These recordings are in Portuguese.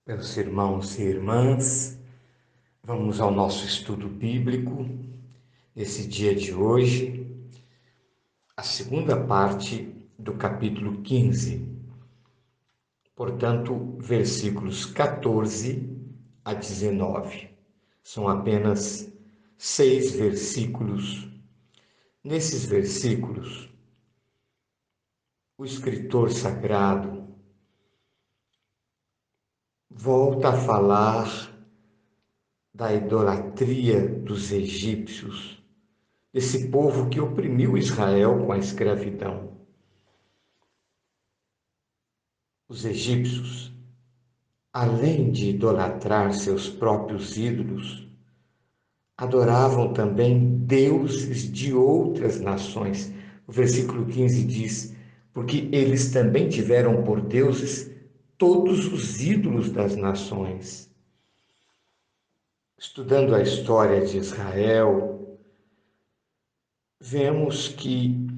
Meus irmãos e irmãs, vamos ao nosso estudo bíblico. Esse dia de hoje, a segunda parte do capítulo 15, portanto, versículos 14 a 19. São apenas 6 versículos. Nesses versículos, o escritor sagrado volta a falar da idolatria dos egípcios, desse povo que oprimiu Israel com a escravidão. Os egípcios, além de idolatrar seus próprios ídolos, adoravam também deuses de outras nações. O versículo 15 diz: porque eles também tiveram por deuses todos os ídolos das nações. Estudando a história de Israel, vemos que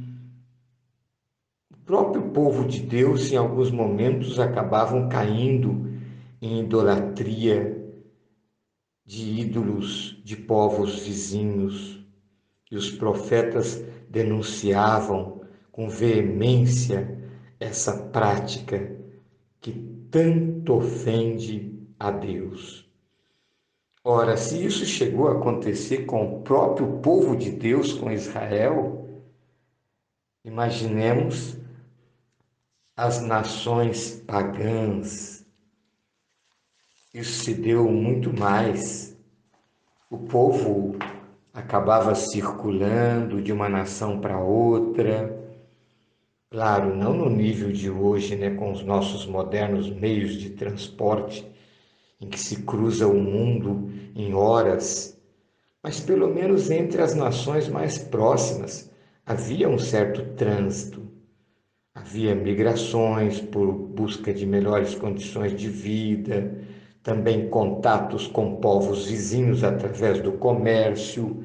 o próprio povo de Deus, em alguns momentos, acabavam caindo em idolatria de ídolos de povos vizinhos. E os profetas denunciavam com veemência essa prática que tanto ofende a Deus. Ora, se isso chegou a acontecer com o próprio povo de Deus, com Israel, imaginemos as nações pagãs. Isso se deu muito mais. O povo acabava circulando de uma nação para outra, claro, não no nível de hoje, né, com os nossos modernos meios de transporte, em que se cruza o mundo em horas, mas pelo menos entre as nações mais próximas havia um certo trânsito. Havia migrações por busca de melhores condições de vida, também contatos com povos vizinhos através do comércio.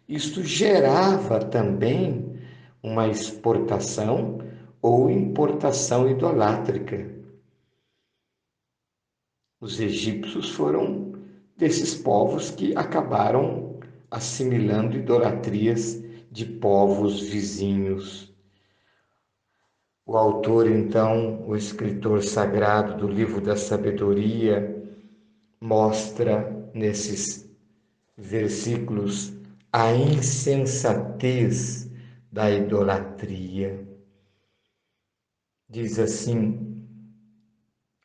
Isto gerava também uma exportação ou importação idolátrica. Os egípcios foram desses povos que acabaram assimilando idolatrias de povos vizinhos. O autor, então, o escritor sagrado do livro da sabedoria, mostra nesses versículos a insensatez da idolatria. Diz assim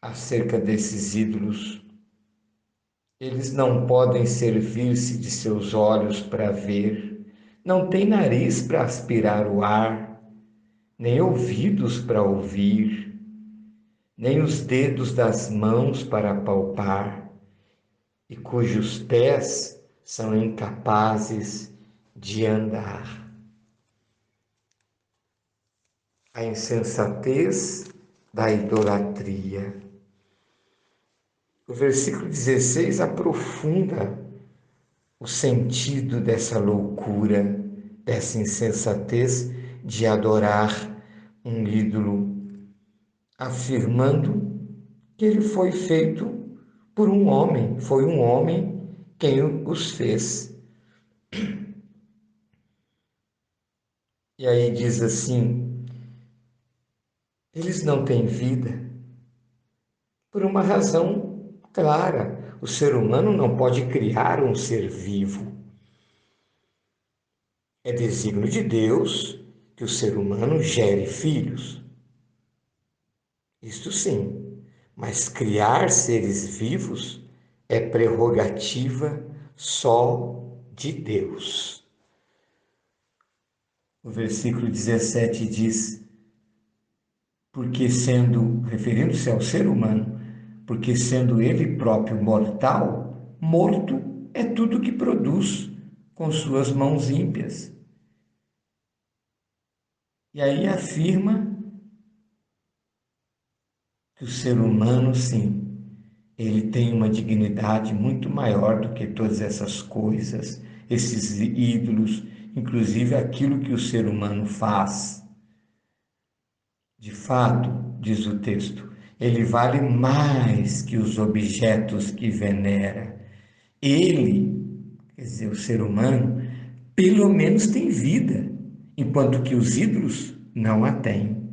acerca desses ídolos: eles não podem servir-se de seus olhos para ver, não têm nariz para aspirar o ar, nem ouvidos para ouvir, nem os dedos das mãos para palpar, e cujos pés são incapazes de andar. A insensatez da idolatria. O versículo 16 aprofunda o sentido dessa loucura, dessa insensatez de adorar um ídolo, afirmando que ele foi feito por um homem, foi um homem quem os fez. E aí diz assim: eles não têm vida por uma razão clara. O ser humano não pode criar um ser vivo. É desígnio de Deus que o ser humano gere filhos. Isto sim, mas criar seres vivos é prerrogativa só de Deus. O versículo 17 diz: porque sendo, referindo-se ao ser humano, porque sendo ele próprio mortal, morto é tudo que produz com suas mãos ímpias. E aí afirma que o ser humano, sim, ele tem uma dignidade muito maior do que todas essas coisas, esses ídolos, inclusive aquilo que o ser humano faz. De fato, diz o texto, Ele vale mais que os objetos que venera. Ele, quer dizer, o ser humano, pelo menos tem vida, enquanto que os ídolos não a têm.